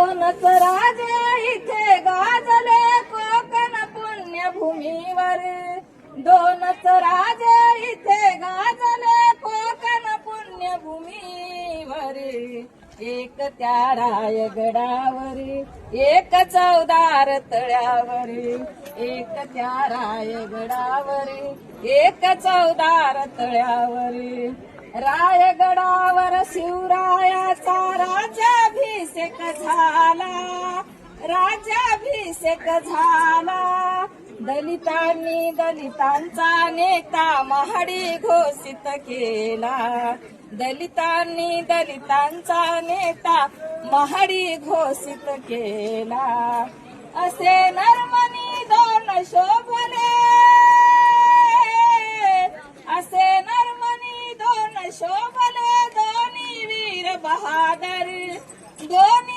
दोनच राजे इथे गाजले कोकण पुण्यभूमीवर, दोनच राजे इथे गाजले कोकण पुण्यभूमीवर, एक त्या रायगडावर एक चौदार तळ्यावर, एक त्या रायगडावर एक चौदार तळ्यावर, रायगडावर शिवरायाचा राज्याभिषेक झाला, राज्याभिषेक झाला, दलितांनी दलितांचा नेता महाडी घोषित केला, दलितांनी दलितांचा नेता महाडी घोषित केला, असे नरमनी दोन शोभले, असे नरमनी दोन शोभले, दोन्ही वीर बहादर, दोन्ही